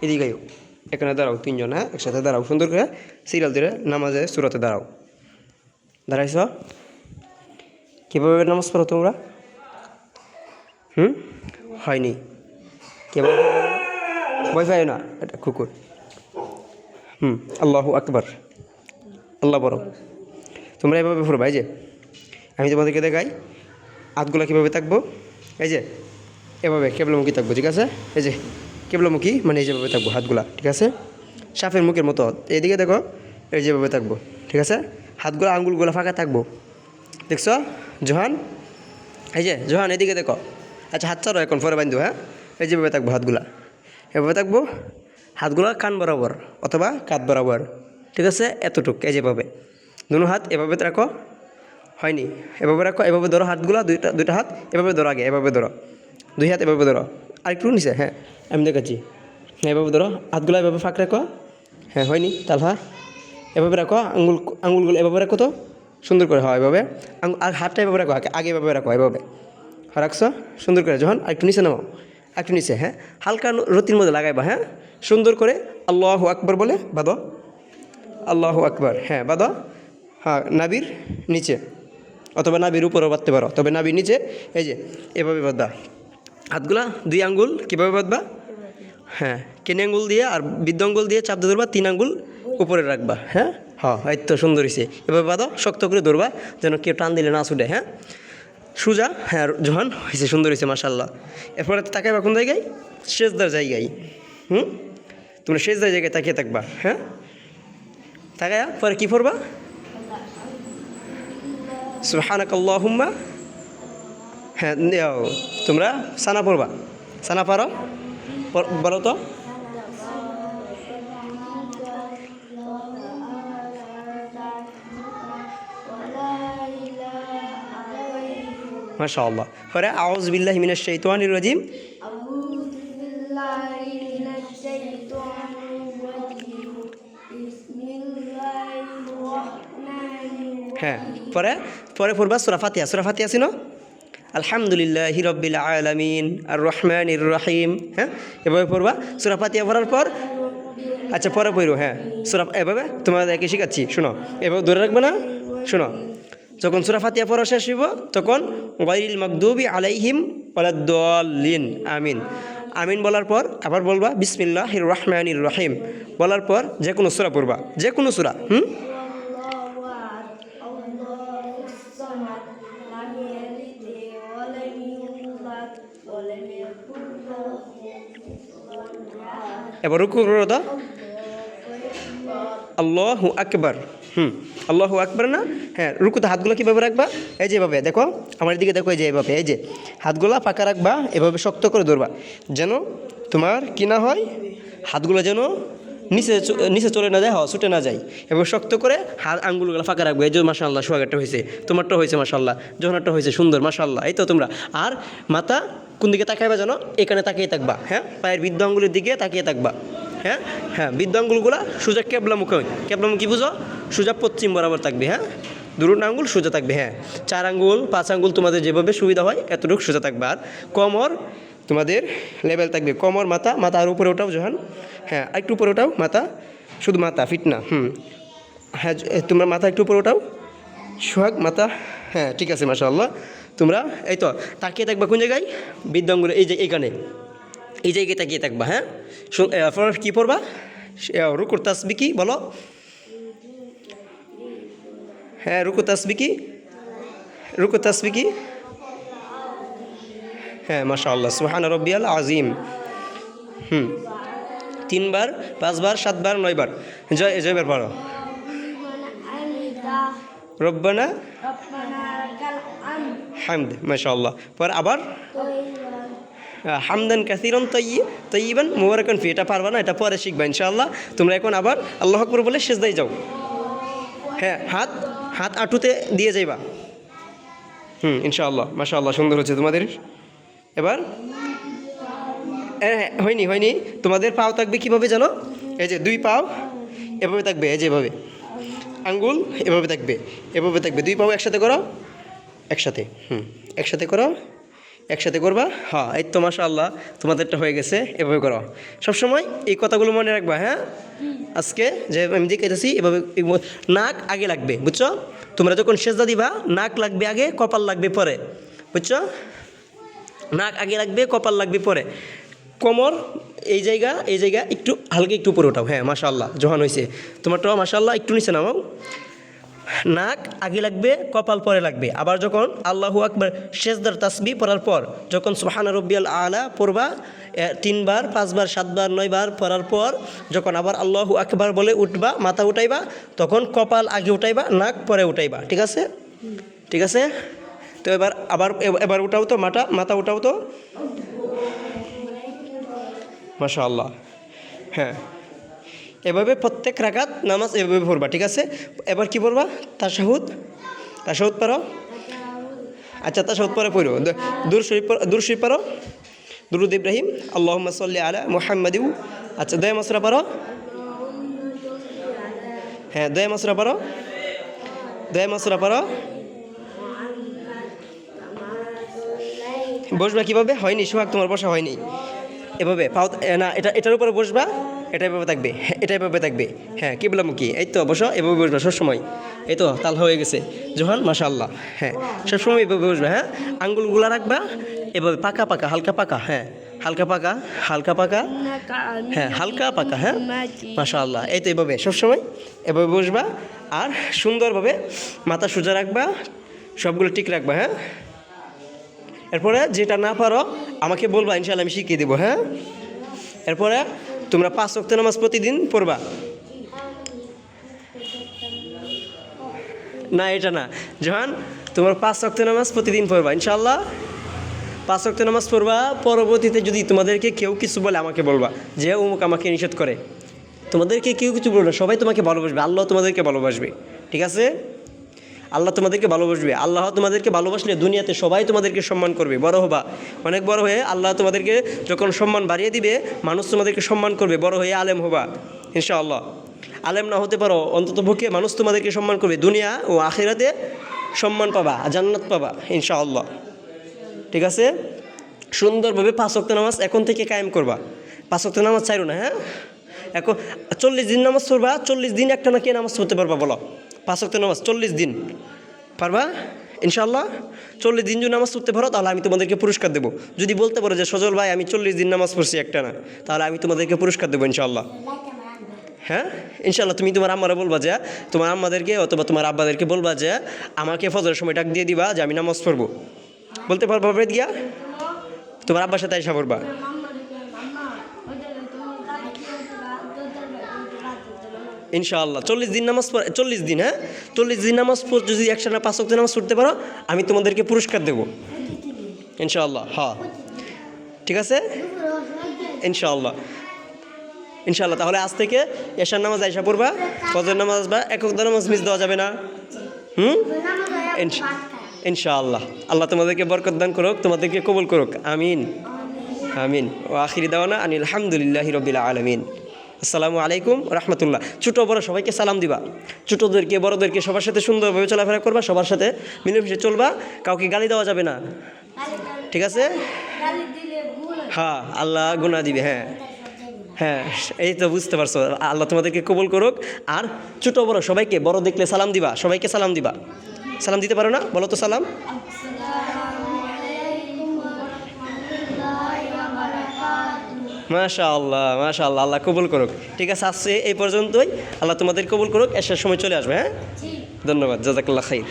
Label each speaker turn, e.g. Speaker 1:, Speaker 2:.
Speaker 1: এদিকে গাইও, এখানে দাঁড়াও তিনজন, হ্যাঁ একসাথে দাঁড়াও, সুন্দর করে সিরিয়াল ধরে নামাজে সুরাতে দাঁড়াও। দাঁড়াইছ? কীভাবে নামাজ পড়ো তোমরা? হয়নি? কীভাবে? ভয় পাই না, এটা কুকুর। আল্লাহু আকবার, আল্লাহ বড়। তোমরা এভাবে পড়বা। এই যে আমি তোমাদেরকে দেখাই, হাতগুলো কীভাবে থাকবো, এই যে এভাবে কেবলামুখী থাকবো, ঠিক আছে? এই যে কেবলামুখী মানে এই যেভাবে থাকবো হাতগুলা, ঠিক আছে? সাপের মুখের মতো এইদিকে দেখো, এই যেভাবে থাকবো, ঠিক আছে? হাতগুলো আঙ্গুলগুলো ফাঁকা থাকবো, দেখছো জোহান? এই যে জোহান এদিকে দেখো। আচ্ছা হাত ছাড়ো এখন, পরে বান্ধব, হ্যাঁ? এই যেভাবে থাকবো হাতগুলা, এভাবে থাকবো, হাতগুলা কান বরাবর অথবা কাঁধ বরাবর, ঠিক আছে? এতটুক, এই যেভাবে দুনো হাত এভাবে রাখো। হয়নি? এভাবে রাখো, এভাবে ধরো হাতগুলা, দুইটা হাত এভাবে ধরো, আগে এভাবে ধরো, দুই হাত এভাবে ধরো, আরেকটু নিচে, হ্যাঁ আমি দেখাচ্ছি, হ্যাঁ এভাবে ধরো, হাতগুলো এভাবে ফাঁক রাখো, হ্যাঁ হয়নি? তালহা এভাবে রাখো, আঙুলগুলো এভাবে রাখো তো সুন্দর করে, হয় এভাবে, আর হাতটা এভাবে রাখো, আগে এভাবে রাখো, এভাবে রাখছো সুন্দর করে। যখন একটু নিচে নামাও, একটু নিচে, হ্যাঁ হালকা রতির মধ্যে লাগাইবা, হ্যাঁ সুন্দর করে আল্লাহু আকবার বলে বাঁধো, আল্লাহু আকবার, হ্যাঁ বাঁধো, হ্যাঁ নাবির নিচে অথবা নাবির উপরেও বাঁধতে পারো, তবে নাবির নিচে এই যে এভাবে বাঁধবা। হাতগুলা দুই আঙ্গুল কীভাবে বাঁধবা? হ্যাঁ কেনে আঙ্গুল দিয়ে আর বৃদ্ধ আঙ্গুল দিয়ে চাপ দিয়ে ধরবা, 3 আঙ্গুল উপরে রাখবা, হ্যাঁ হ্যাঁ এই তো সুন্দর হয়েছে। এভাবে বাঁধো, শক্ত করে ধরবা যেন কেউ টান দিলে না ছুটে, হ্যাঁ সোজা, হ্যাঁ জোহান হয়েছে, সুন্দর হয়েছে মাশাআল্লাহ। এরপরে তাকাইবা কোন জায়গায়? সেজদার জায়গায়। তোমরা সেজদার জায়গায় তাকিয়ে থাকবা, হ্যাঁ তাকায়া পরে কী পড়বা? সুবহানাকাল্লাহুম্মা, হ্যাঁ তোমরা সানা পড়বা, সানা পারো? বলো তো। মাশাআল্লাহ। পরে আউযু বিল্লাহি মিনাশ শাইতানির রাজিম, হ্যাঁ পরে পরে পড়বা সূরা ফাতিহা। সূরা ফাতিহা ছিল আলহামদুলিল্লাহি রাব্বিল আলামিন আর রহমানির রহিম, হ্যাঁ এভাবে পড়বা। সূরা ফাতিহা পড়ার পর, আচ্ছা পরে পড়ো, হ্যাঁ সূরা এভাবে তোমাদেরকে শিখাচ্ছি, শোনো এভাবে ধরে রাখবে না, শোনো যখন সূরা ফাতিহা পড়া শেষ হইব তখন গায়রিল মাগদুবি আলাইহিম ওয়ালাদ-দাল্লিন, আমিন, আমিন বলার পর আবার বলবা বিসমিল্লাহির রহমানির রহিম বলার পর যে কোনো সূরা পড়বা, যে কোনো সূরা। এবার রুকু করো তো, আল্লাহু আকবার, আল্লাহু আকবার না, হ্যাঁ রুকুতে হাতগুলো কীভাবে রাখবা? এই যেভাবে দেখো, আমার দিকে দেখো, এই যে এভাবে, এই যে হাতগুলো পাকা রাখবা, এভাবে শক্ত করে ধরবা যেন তোমার কি না হয়, হাতগুলো যেন নিচে নিচে চলে না যায়, ছুটে না যায়, এবার শক্ত করে হাত আঙ্গুলগুলো ফাঁকা রাখবে। এই যে মাশাআল্লাহ সোহাগারটা হয়েছে, তোমারটা হয়েছে মাশাআল্লাহ, জোহনারটা হয়েছে সুন্দর মাশাআল্লাহ। এই তো তোমরা আর মাথা কোন দিকে তাকাইবা যেন? এখানে তাকিয়ে থাকবা, হ্যাঁ পায়ের বৃদ্ধ আঙ্গুলের দিকে তাকিয়ে থাকবা, হ্যাঁ হ্যাঁ বৃদ্ধ আঙ্গুলগুলো সোজা কেবলামুখী, কেবলামুখী বুঝো, সোজা পশ্চিম বরাবর থাকবে, হ্যাঁ দুটো আঙ্গুল সোজা থাকবে, হ্যাঁ 4 আঙ্গুল 5 আঙ্গুল তোমাদের যেভাবে সুবিধা হয় এতটুকু সোজা থাকবে। আর কোমর তোমাদের লেভেল থাকবে, কোমর মাথা, মাথা আর উপরে ওঠাও জোহান, হ্যাঁ একটু উপরে ওঠাও মাথা, শুধু মাথা ফিট না, হ্যাঁ তোমরা মাথা একটু উপরে ওঠাও, সোহাগ মাথা, হ্যাঁ ঠিক আছে মাশাআল্লাহ। তোমরা এই তো তাকিয়ে থাকবা কোন জায়গায়? বৃদ্ধ আঙ্গুলে, এই যে এইখানে, এই জায়গায় তাকিয়ে থাকবা, হ্যাঁ কী পড়বা? রুকুর তাসবিহ কি বলো? হ্যাঁ রুকু তাসবিহ কি? রুকু তাসবিহ কি? হ্যাঁ মাশাআল্লাহ, সুবহান রাব্বিয়াল আযীম, 3 বার 5 বার 7 বার 9 বার, জয়বার পড়ো, রব্বানা হামদ, মাশাআল্লাহ। পর আবার হামদান কাসীরান তাইয়িবান মুবারাকান ফি, এটা পারবা না, এটা পরে শিখবা ইনশাআল্লাহ। তোমরা এখন আবার আল্লাহু আকবার বলে সিজদায় যাও, হ্যাঁ হাত হাত আঁটুতে দিয়ে যাইবা, ইনশাআল্লাহ মাশাআল্লাহ সুন্দর হচ্ছে তোমাদের। এবার হয়নি হয়নি, তোমাদের পাও থাকবে কীভাবে জানো? এই যে 2 পাও এভাবে থাকবে, এই যে এভাবে আঙ্গুল এভাবে থাকবে, এভাবে থাকবে, 2 পাও একসাথে করো, একসাথে একসাথে করো, একসাথে করবা। হ্যাঁ, এই তো মাশাআল্লাহ, তোমাদেরটা হয়ে গেছে। এভাবে করো সবসময়, এই কথাগুলো মনে রাখবা। হ্যাঁ, আজকে যে আমি দেখাইতেছি এভাবে নাক আগে লাগবে, বুঝছো? তোমরা যখন সেজদা দিবা নাক লাগবে আগে, কপাল লাগবে পরে, বুঝছো? নাক আগে লাগবে, কপাল লাগবে পরে। কোমর এই জায়গা একটু হালকা একটু উপরে ওঠাও। হ্যাঁ মাশাআল্লাহ, জোহান হয়েছে তোমারটাও মাশাআল্লাহ। একটু নিচে নামাও। নাক আগে লাগবে, কপাল পরে লাগবে। আবার যখন আল্লাহু আকবার সেজদার তাসবিহ পড়ার পর যখন সুবহানা রাব্বিয়াল আলা পড়বা 3 বার 5 বার 7 বার 9 বার পড়ার পর যখন আবার আল্লাহু আকবার বলে উঠবা, মাথা উঠাইবা, তখন কপাল আগে উঠাইবা, নাক পরে উঠাইবা। ঠিক আছে? ঠিক আছে। তো এবার উঠাও তো, মাথা উঠাও তো। মাশাআল্লাহ। হ্যাঁ, এভাবে প্রত্যেক রাকাত নামাজ এভাবে পড়বা। ঠিক আছে? এবার কি পড়বা? তাশাহুদ পড়ো। আচ্ছা, তাশাহুদ পরে পড়ো। দুরূদ শরীফ পড়ো। দুরূদ ইব্রাহিম, আল্লাহুম্মা সাল্লি আলা মুহাম্মাদিন। আচ্ছা, দোয়া মাসরা পড়ো। হ্যাঁ, দোয়া মাসরা পড়ো। বসবা কীভাবে? হয়নি সোহাগ, তোমার বসা হয়নি। এভাবে পাও না, এটার উপরে বসবা, এটা এভাবে থাকবে, এটা এভাবে থাকবে। হ্যাঁ, কিবলামুখী। এই তো বসো, এভাবে বসবা সবসময়। এই তো তাল হয়ে গেছে জোহান, মাশাআল্লাহ। হ্যাঁ, সবসময় এভাবে বসবা। হ্যাঁ, আঙ্গুলগুলা রাখবা এভাবে পাকা হালকা পাকা। হ্যাঁ, হালকা পাকা। হ্যাঁ, হালকা পাকা। হ্যাঁ, মাশাআল্লাহ। এই তো এভাবে সবসময় এভাবে বসবা। আর সুন্দরভাবে মাথা সোজা রাখবা, সবগুলো ঠিক রাখবা। হ্যাঁ, এরপরে যেটা না পারো আমাকে বলবা, ইনশাআল্লাহ আমি শিখিয়ে দেবো। হ্যাঁ, এরপরে তোমরা 5 ওয়াক্ত নামাজ প্রতিদিন পড়বা। না, এটা না জোহান, তোমার 5 ওয়াক্ত নামাজ প্রতিদিন পড়বা ইনশাআল্লাহ। 5 ওয়াক্ত নামাজ পড়বা। পরবর্তীতে যদি তোমাদেরকে কেউ কিছু বলে আমাকে বলবা যে অমুক আমাকে নিষেধ করে। তোমাদেরকে কেউ কিছু বলবে না, সবাই তোমাকে ভালোবাসবে, আল্লাহ তোমাদেরকে ভালোবাসবে। ঠিক আছে? আল্লাহ তোমাদেরকে ভালোবাসবে। আল্লাহ তোমাদেরকে ভালোবাসলে দুনিয়াতে সবাই তোমাদেরকে সম্মান করবে। বড় হবা, অনেক বড় হয়ে আল্লাহ তোমাদেরকে যখন সম্মান বাড়িয়ে দিবে, মানুষ তোমাদেরকে সম্মান করবে। বড় হয়ে আলেম হবা ইনশাআল্লাহ। আলেম না হতে পারো, অন্ততপক্ষে মানুষ তোমাদেরকে সম্মান করবে। দুনিয়া ও আখিরাতে সম্মান পাবা, জান্নাত পাবা ইনশাআল্লাহ। ঠিক আছে? সুন্দরভাবে 5 ওয়াক্ত নামাজ এখন থেকে কায়েম করবা। 5 ওয়াক্ত নামাজ চাইরো না। হ্যাঁ, এখন 40 দিন নামাজ পড়বা। 40 দিন একটা না কে নামাজ পড়তে পারবা বলো? 5 ওয়াক্ত নামাজ 40 দিন পারবা ইনশাআল্লাহ। 40 দিন যদি নামাজ পড়তে পারো তাহলে আমি তোমাদেরকে পুরস্কার দেবো। যদি বলতে পারো যে সজল ভাই আমি 40 দিন নামাজ পড়ছি একটা না, তাহলে আমি তোমাদেরকে পুরস্কার দেবো ইনশাআল্লাহ। হ্যাঁ, ইনশাআল্লাহ। তুমি তোমার আম্মারা বলবা যে, তোমার আম্মাদেরকে অথবা তোমার আব্বাদেরকে বলবা যে আমাকে ফজরের সময় ডাক দিয়ে দিবা যে আমি নামাজ পড়বো। বলতে পারবা দিয়া? তোমার আব্বার সাথে আইসা পড়বা ইনশাআল্লাহ। 40 দিন নামাজ 40 দিন। হ্যাঁ, 40 দিন নামাজ যদি একসাথে 5 ওয়াক্ত নামাজ পড়তে পারো আমি তোমাদেরকে পুরস্কার দেবো ইনশাআল্লাহ। হ্যাঁ, ঠিক আছে ইনশাআল্লাহ। তাহলে আজ থেকে এশার নামাজ আইসা পড়বা, ফজর নামাজ আসবা, এক ওয়াক্ত নামাজ মিস দেওয়া যাবে না। ইনশাআল্লাহ। আল্লাহ তোমাদেরকে বরকত দান করুক, তোমাদেরকে কবুল করুক। আমিন আমিন। ও আখিরি দাওয়ানা আনিল হামদুলিল্লাহি রাব্বিল আলামিন। আসসালামু আলাইকুম রাহমাতুল্লাহ। ছোটো বড় সবাইকে সালাম দিবা। ছোটোদেরকে বড়োদেরকে সবার সাথে সুন্দরভাবে চলাফেরা করবা, সবার সাথে মিলেমিশে চলবা, কাউকে গালি দেওয়া যাবে না। ঠিক আছে? হ্যাঁ, আল্লাহ গুনাহ দিবে। হ্যাঁ, এই তো বুঝতে পারছো। আল্লাহ তোমাদেরকে কবুল করুক। আর ছোটো বড় সবাইকে, বড় দেখলে সালাম দিবা, সবাইকে সালাম দিবা। সালাম দিতে পারো না? বলো তো সালাম। মাশাআল্লাহ মাশাআল্লাহ, আল্লাহ কবুল করুক। ঠিক আছে, আজকে এই পর্যন্তই। আল্লাহ তোমাদের কবুল করুক। এসার সময় চলে আসবে। হ্যাঁ, ধন্যবাদ, জাযাকাল্লাহ খাইর।